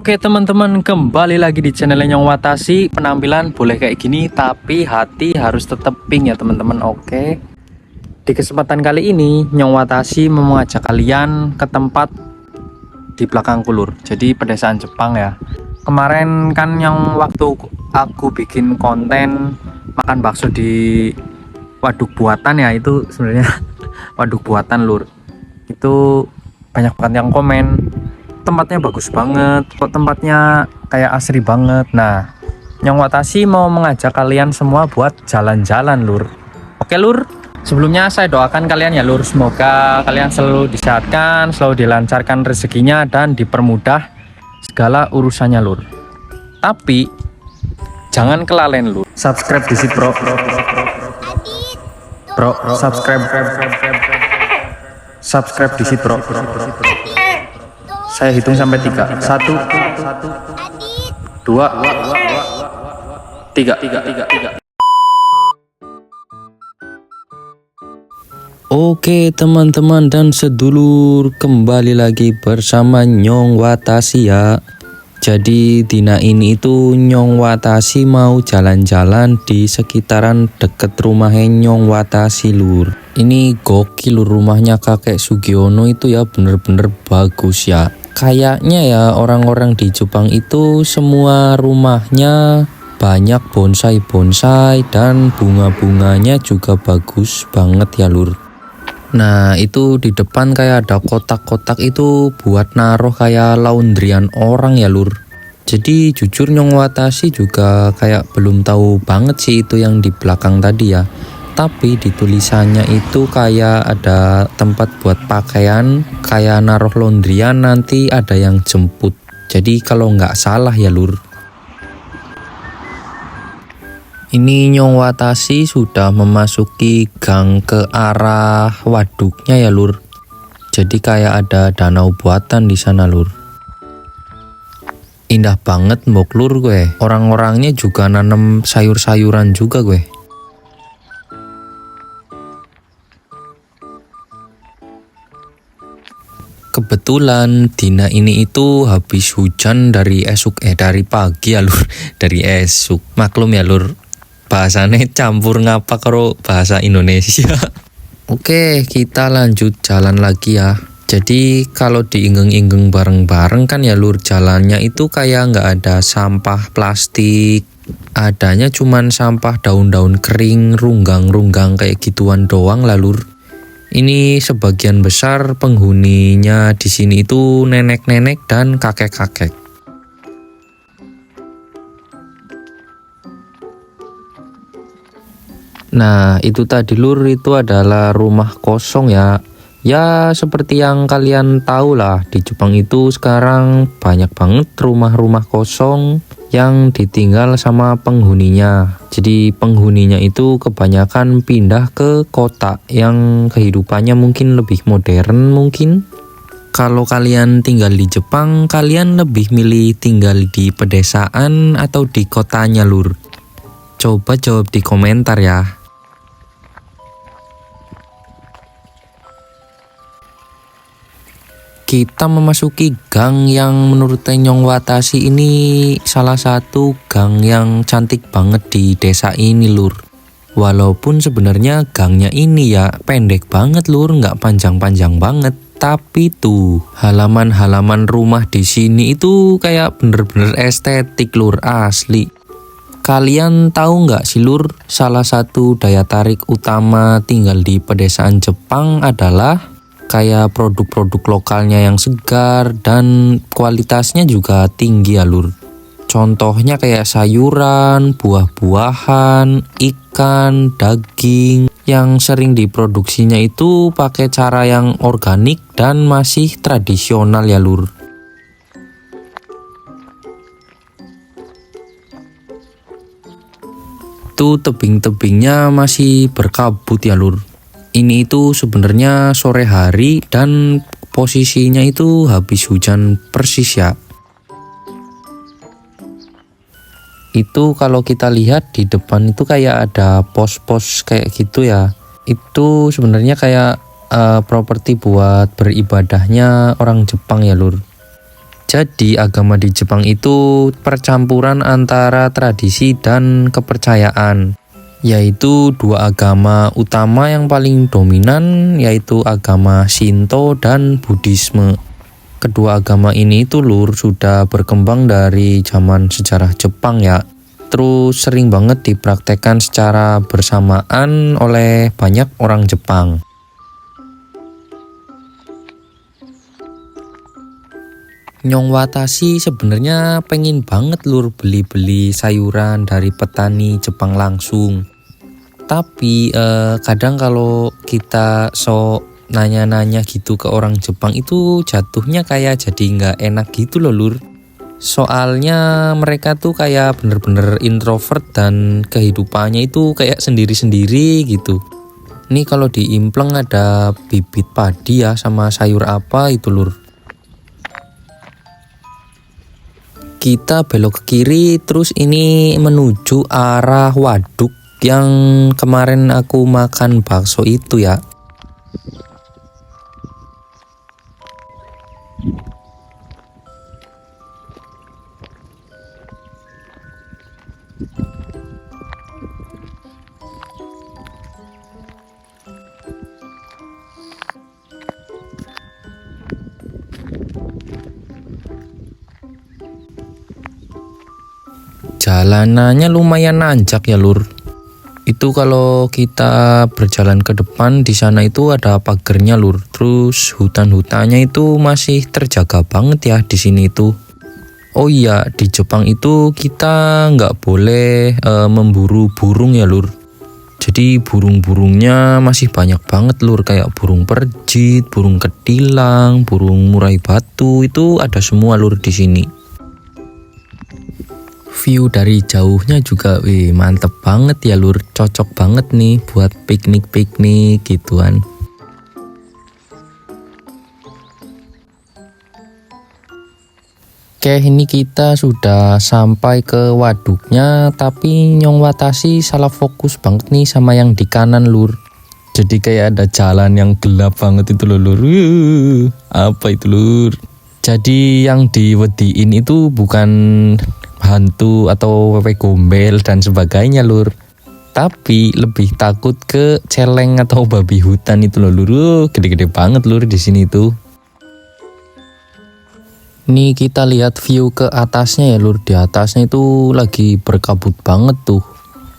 Oke teman-teman, kembali lagi di channel Nyong Watasi. Penampilan boleh kayak gini, tapi hati harus tetap pink ya teman-teman. Oke, di kesempatan kali ini Nyong Watasi mau mengajak kalian ke tempat di belakang kulur. Jadi pedesaan Jepang ya. Kemarin kan yang waktu aku bikin konten makan bakso di waduk buatan ya, itu sebenarnya waduk buatan lur. Itu banyak banget yang komen, tempatnya bagus banget, kok tempatnya kayak asri banget. Nah, Nyong Watasi mau mengajak kalian semua buat jalan-jalan lur. Oke lur, sebelumnya saya doakan kalian ya lur, semoga kalian selalu disehatkan, selalu dilancarkan rezekinya dan dipermudah segala urusannya lur. Tapi jangan kelalen lur, subscribe di sini bro, subscribe di sini bro. Saya hitung sampai 3. 1, 2, 3. Oke teman-teman dan sedulur, kembali lagi bersama Nyong Watasi ya. Jadi dina ini itu Nyong Watasi mau jalan-jalan di sekitaran deket rumahnya Nyong Watasi lur. Ini gokil lur, rumahnya kakek Sugiono itu ya, bener-bener bagus ya. Kayaknya ya orang-orang di Jepang itu semua rumahnya banyak bonsai-bonsai dan bunga-bunganya juga bagus banget ya lur. Nah itu di depan kayak ada kotak-kotak itu buat naruh kayak laundryan orang ya lur. Jadi jujur Nyong Watasi juga kayak belum tahu banget sih itu yang di belakang tadi ya. Tapi di tulisannya itu kayak ada tempat buat pakaian, kayak naruh laundryan, nanti ada yang jemput. Jadi kalau nggak salah ya lur. Ini Nyong Watasi sudah memasuki gang ke arah waduknya ya lur. Jadi kayak ada danau buatan di sana lur. Indah banget mbok lur gue. Orang-orangnya juga nanam sayur-sayuran juga gue. Kebetulan dina ini itu habis hujan dari pagi ya lur. Dari esuk. Maklum ya lur, bahasanya campur ngapa karo bahasa Indonesia. Oke, kita lanjut jalan lagi ya. Jadi kalau diinggeng-inggeng bareng-bareng kan ya lur, jalannya itu kayak nggak ada sampah plastik. Adanya cuman sampah daun-daun kering, runggang-runggang kayak gituan doang lah lur. Ini sebagian besar penghuninya di sini itu nenek-nenek dan kakek-kakek. Nah, itu tadi lur, itu adalah rumah kosong ya. Ya, seperti yang kalian tahu lah, di Jepang itu sekarang banyak banget rumah-rumah kosong yang ditinggal sama penghuninya. Jadi penghuninya itu kebanyakan pindah ke kota yang kehidupannya mungkin lebih modern mungkin. Kalau kalian tinggal di Jepang, kalian lebih milih tinggal di pedesaan atau di kotanya lur? Coba jawab di komentar ya. Kita memasuki gang yang menurut Nyong Watasi ini salah satu gang yang cantik banget di desa ini lur. Walaupun sebenarnya gangnya ini ya pendek banget lur, nggak panjang-panjang banget. Tapi tuh halaman-halaman rumah di sini itu kayak bener-bener estetik lur, asli. Kalian tahu nggak sih lur, salah satu daya tarik utama tinggal di pedesaan Jepang adalah kayak produk-produk lokalnya yang segar dan kualitasnya juga tinggi ya lur. Contohnya kayak sayuran, buah-buahan, ikan, daging yang sering diproduksinya itu pakai cara yang organik dan masih tradisional ya lur. Tuh tebing-tebingnya masih berkabut ya lur. Ini itu sebenarnya sore hari dan posisinya itu habis hujan persis ya. Itu kalau kita lihat di depan itu kayak ada pos-pos kayak gitu ya. Itu sebenarnya kayak properti buat beribadahnya orang Jepang ya lur. Jadi agama di Jepang itu percampuran antara tradisi dan kepercayaan, yaitu dua agama utama yang paling dominan, yaitu agama Shinto dan Buddhisme. Kedua agama ini itu lur sudah berkembang dari zaman sejarah Jepang ya. Terus sering banget dipraktekkan secara bersamaan oleh banyak orang Jepang. Nyong Watashi sebenarnya pengen banget lur beli-beli sayuran dari petani Jepang langsung. Tapi kadang kalau kita nanya-nanya gitu ke orang Jepang itu jatuhnya kayak jadi nggak enak gitu loh lur. Soalnya mereka tuh kayak bener-bener introvert dan kehidupannya itu kayak sendiri-sendiri gitu. Nih kalau diimpleng ada bibit padi ya sama sayur apa itu lur. Kita belok ke kiri, terus ini menuju arah waduk yang kemarin aku makan bakso itu ya. Jalanannya lumayan nanjak ya lur. Itu kalau kita berjalan ke depan di sana itu ada pagernya lur. Terus hutan-hutannya itu masih terjaga banget ya di sini itu. Oh iya, di Jepang itu kita nggak boleh memburu burung ya lur. Jadi burung-burungnya masih banyak banget lur, kayak burung perjit, burung ketilang, burung murai batu itu ada semua lur di sini. View dari jauhnya juga mantep banget ya lur, cocok banget nih buat piknik-piknik gituan. Oke, ini kita sudah sampai ke waduknya, tapi Nyong Watashi salah fokus banget nih sama yang di kanan lur. Jadi kayak ada jalan yang gelap banget itu loh lur. Apa itu lur? Jadi yang diwediin itu bukan hantu atau wewe gombel dan sebagainya lur, tapi lebih takut ke celeng atau babi hutan itu loh lur. Gede-gede banget lur di sini tuh. Nih kita lihat view ke atasnya ya lur. Di atasnya itu lagi berkabut banget tuh.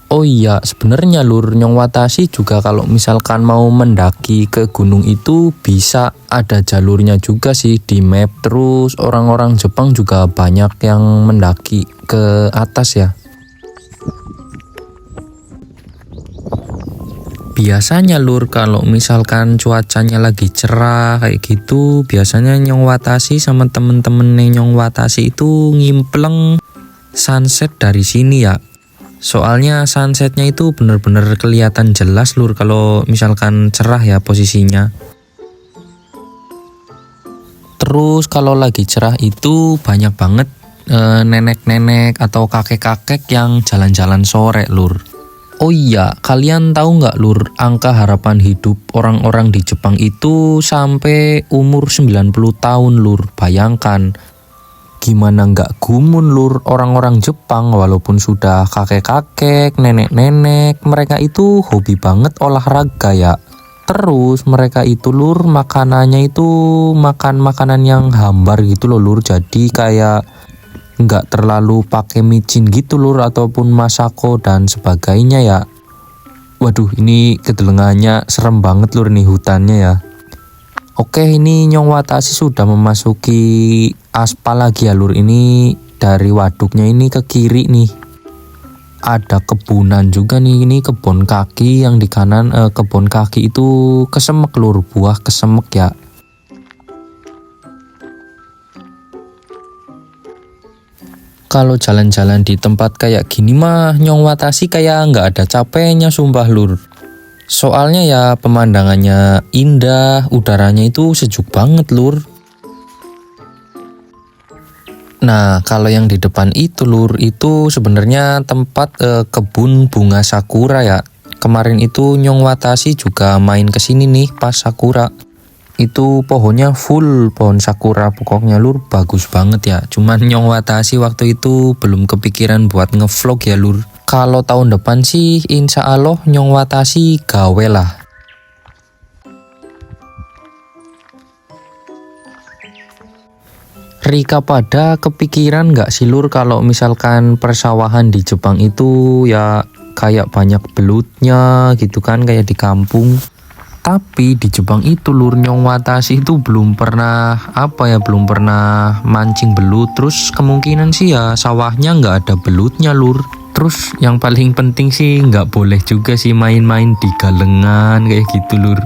Oh iya, sebenarnya lur, Nyong Watashi juga kalau misalkan mau mendaki ke gunung itu bisa ada jalurnya juga sih di map. Terus orang-orang Jepang juga banyak yang mendaki ke atas ya. Biasanya lur kalau misalkan cuacanya lagi cerah kayak gitu, biasanya Nyong Watashi sama temen-temennya Nyong Watashi itu ngimpleng sunset dari sini ya. Soalnya sunsetnya itu bener-bener kelihatan jelas lur kalau misalkan cerah ya posisinya. Terus kalau lagi cerah itu banyak banget nenek-nenek atau kakek-kakek yang jalan-jalan sore lur. Oh iya, kalian tahu nggak lur, angka harapan hidup orang-orang di Jepang itu sampai umur 90 tahun lur. Bayangkan, gimana nggak gumun lur, orang-orang Jepang walaupun sudah kakek-kakek, nenek-nenek, mereka itu hobi banget olahraga ya. Terus mereka itu lur, makanannya itu makan makanan yang hambar gitu loh lur. Jadi kayak nggak terlalu pakai micin gitu lur, ataupun masako dan sebagainya ya. Waduh, ini kedelengannya serem banget lur nih hutannya ya. Oke, ini Nyong Watashi sudah memasuki aspal lagi ya lur. Ini dari waduknya ini ke kiri nih. Ada kebunan juga nih, ini kebun kaki yang di kanan. Kebun kaki itu kesemek lur, buah kesemek ya. Kalau jalan-jalan di tempat kayak gini mah Nyong Watashi kayak nggak ada capeknya sumpah lur. Soalnya ya pemandangannya indah, udaranya itu sejuk banget lur. Nah kalau yang di depan itu lur, itu sebenarnya tempat kebun bunga sakura ya. Kemarin itu Nyong Watashi juga main kesini nih pas sakura. Itu pohonnya full pohon sakura, pokoknya lur, bagus banget ya. Cuman Nyong Watashi waktu itu belum kepikiran buat ngevlog ya lur. Kalau tahun depan sih insya Allah Nyong Watashi gawe lah. Rika pada kepikiran nggak sih lur kalau misalkan persawahan di Jepang itu ya kayak banyak belutnya gitu kan, kayak di kampung. Tapi di Jepang itu lur, Nyong Watashi itu belum pernah belum pernah mancing belut. Terus kemungkinan sih ya sawahnya nggak ada belutnya lur. Terus yang paling penting sih nggak boleh juga sih main-main di galengan kayak gitu lur.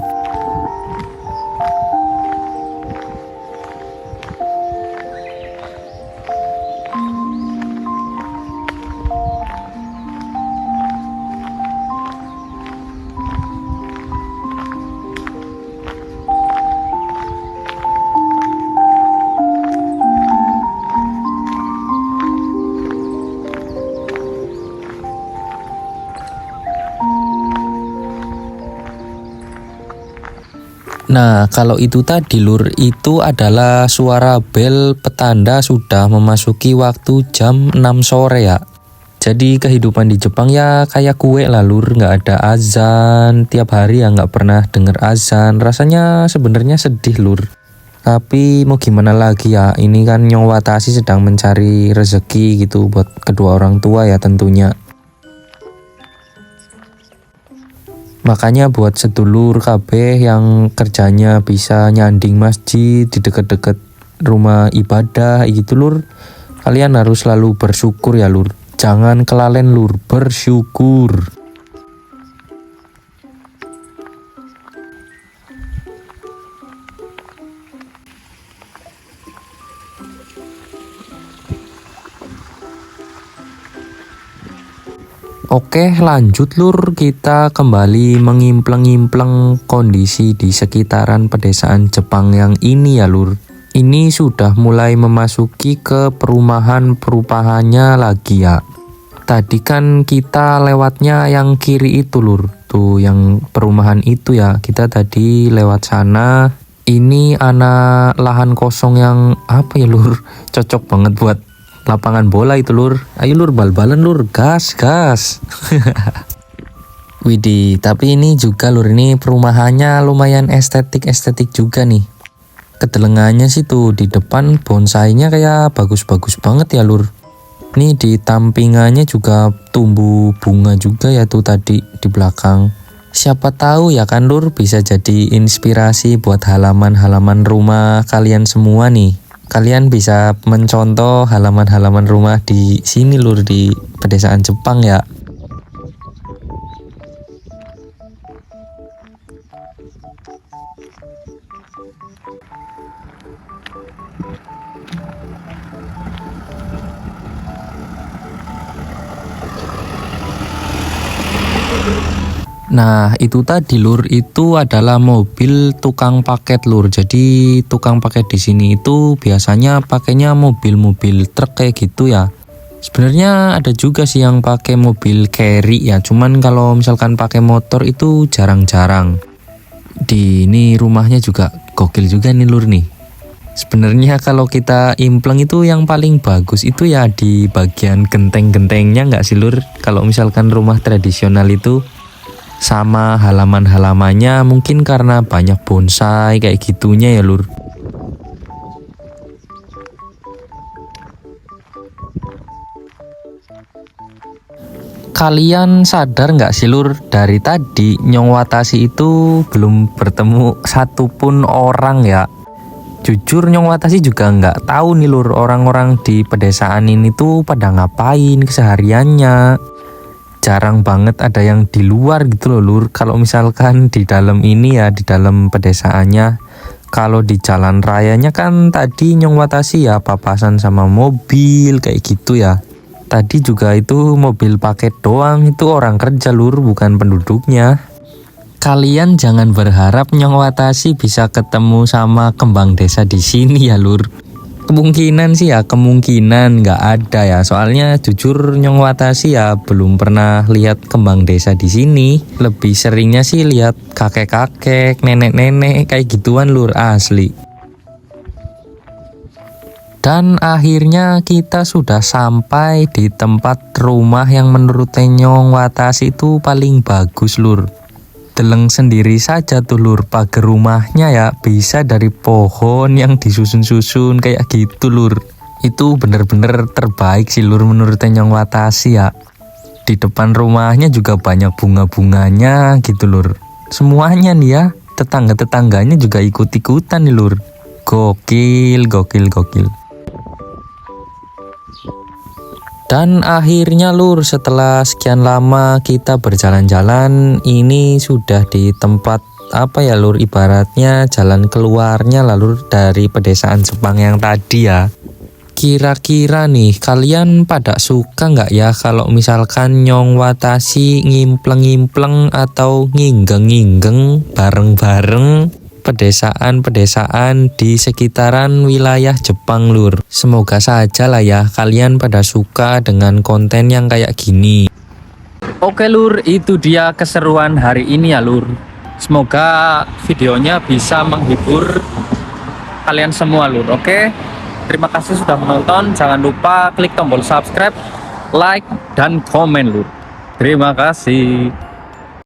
Nah, kalau itu tadi lur, itu adalah suara bel petanda sudah memasuki waktu jam 6 sore ya. Jadi kehidupan di Jepang ya kayak kue lah lur, nggak ada azan tiap hari ya, nggak pernah denger azan. Rasanya sebenarnya sedih lur. Tapi mau gimana lagi ya, ini kan Nyong Watashi sedang mencari rezeki gitu buat kedua orang tua ya tentunya. Makanya buat sedulur KB yang kerjanya bisa nyanding masjid di deket-deket rumah ibadah gitu lur, kalian harus selalu bersyukur ya lur. Jangan kelalen lur, bersyukur. Oke, lanjut lur, kita kembali mengimpleng-impleng kondisi di sekitaran pedesaan Jepang yang ini ya lur. Ini sudah mulai memasuki ke perumahan-perumahannya lagi ya. Tadi kan kita lewatnya yang kiri itu lur, tuh yang perumahan itu ya, kita tadi lewat sana. Ini anak lahan kosong yang ya lur, cocok banget buat lapangan bola itu lur. Ayo lur, bal-balan lur, gas. Widih, tapi ini juga lur, ini perumahannya lumayan estetik juga nih. Kedelengannya sih tuh di depan bonsainya kayak bagus-bagus banget ya lur. Nih di tampingannya juga tumbuh bunga juga ya tuh tadi di belakang. Siapa tahu ya kan lur, bisa jadi inspirasi buat halaman-halaman rumah kalian semua nih. Kalian bisa mencontoh halaman-halaman rumah di sini lur, di pedesaan Jepang ya. Nah itu tadi lur, itu adalah mobil tukang paket lur. Jadi tukang paket di sini itu biasanya pakainya mobil-mobil truk kayak gitu ya. Sebenarnya ada juga sih yang pakai mobil carry ya, cuman kalau misalkan pakai motor itu jarang-jarang. Di ini rumahnya juga gokil juga nih lur nih. Sebenarnya kalau kita impleng itu yang paling bagus itu ya di bagian genteng-gentengnya nggak sih lur? Kalau misalkan rumah tradisional itu sama halaman-halamannya, mungkin karena banyak bonsai kayak gitunya ya lur. Kalian sadar nggak sih lur, dari tadi Nyong Watashi itu belum bertemu satupun orang ya. Jujur Nyong Watashi juga nggak tahu nih lur, orang-orang di pedesaan ini tuh pada ngapain kesehariannya. Jarang banget ada yang di luar gitu loh lur. Kalau misalkan di dalam ini ya, di dalam pedesaannya, kalau di jalan rayanya kan tadi Nyong Watashi ya papasan sama mobil kayak gitu ya. Tadi juga itu mobil paket doang, itu orang kerja lur, bukan penduduknya. Kalian jangan berharap Nyong Watashi bisa ketemu sama kembang desa di sini ya lur. Kemungkinan sih ya, kemungkinan nggak ada ya. Soalnya jujur Nyong Watashi ya belum pernah lihat kembang desa di sini. Lebih seringnya sih lihat kakek-kakek, nenek-nenek kayak gituan lur, asli. Dan akhirnya kita sudah sampai di tempat rumah yang menurut Nyong Watashi itu paling bagus lur. Deleng sendiri saja tuh lur, pagar rumahnya ya bisa dari pohon yang disusun-susun kayak gitu lur. Itu bener-bener terbaik sih lur menurut Nyong Watashi ya. Di depan rumahnya juga banyak bunga-bunganya gitu lur. Semuanya nih ya, tetangga-tetangganya juga ikut-ikutan nih lur. Gokil, gokil, gokil. Dan akhirnya lur, setelah sekian lama kita berjalan-jalan, ini sudah di tempat apa ya lur, ibaratnya jalan keluarnya lah lur dari pedesaan Jepang yang tadi ya. Kira-kira nih kalian pada suka nggak ya kalau misalkan Nyong Watashi ngimpleng-ngimpleng atau nginggeng-nginggeng bareng-bareng pedesaan-pedesaan di sekitaran wilayah Jepang lur. Semoga saja lah ya kalian pada suka dengan konten yang kayak gini. Oke lur, itu dia keseruan hari ini ya lur. Semoga videonya bisa menghibur kalian semua lur. Oke, terima kasih sudah menonton. Jangan lupa klik tombol subscribe, like, dan komen lur. Terima kasih.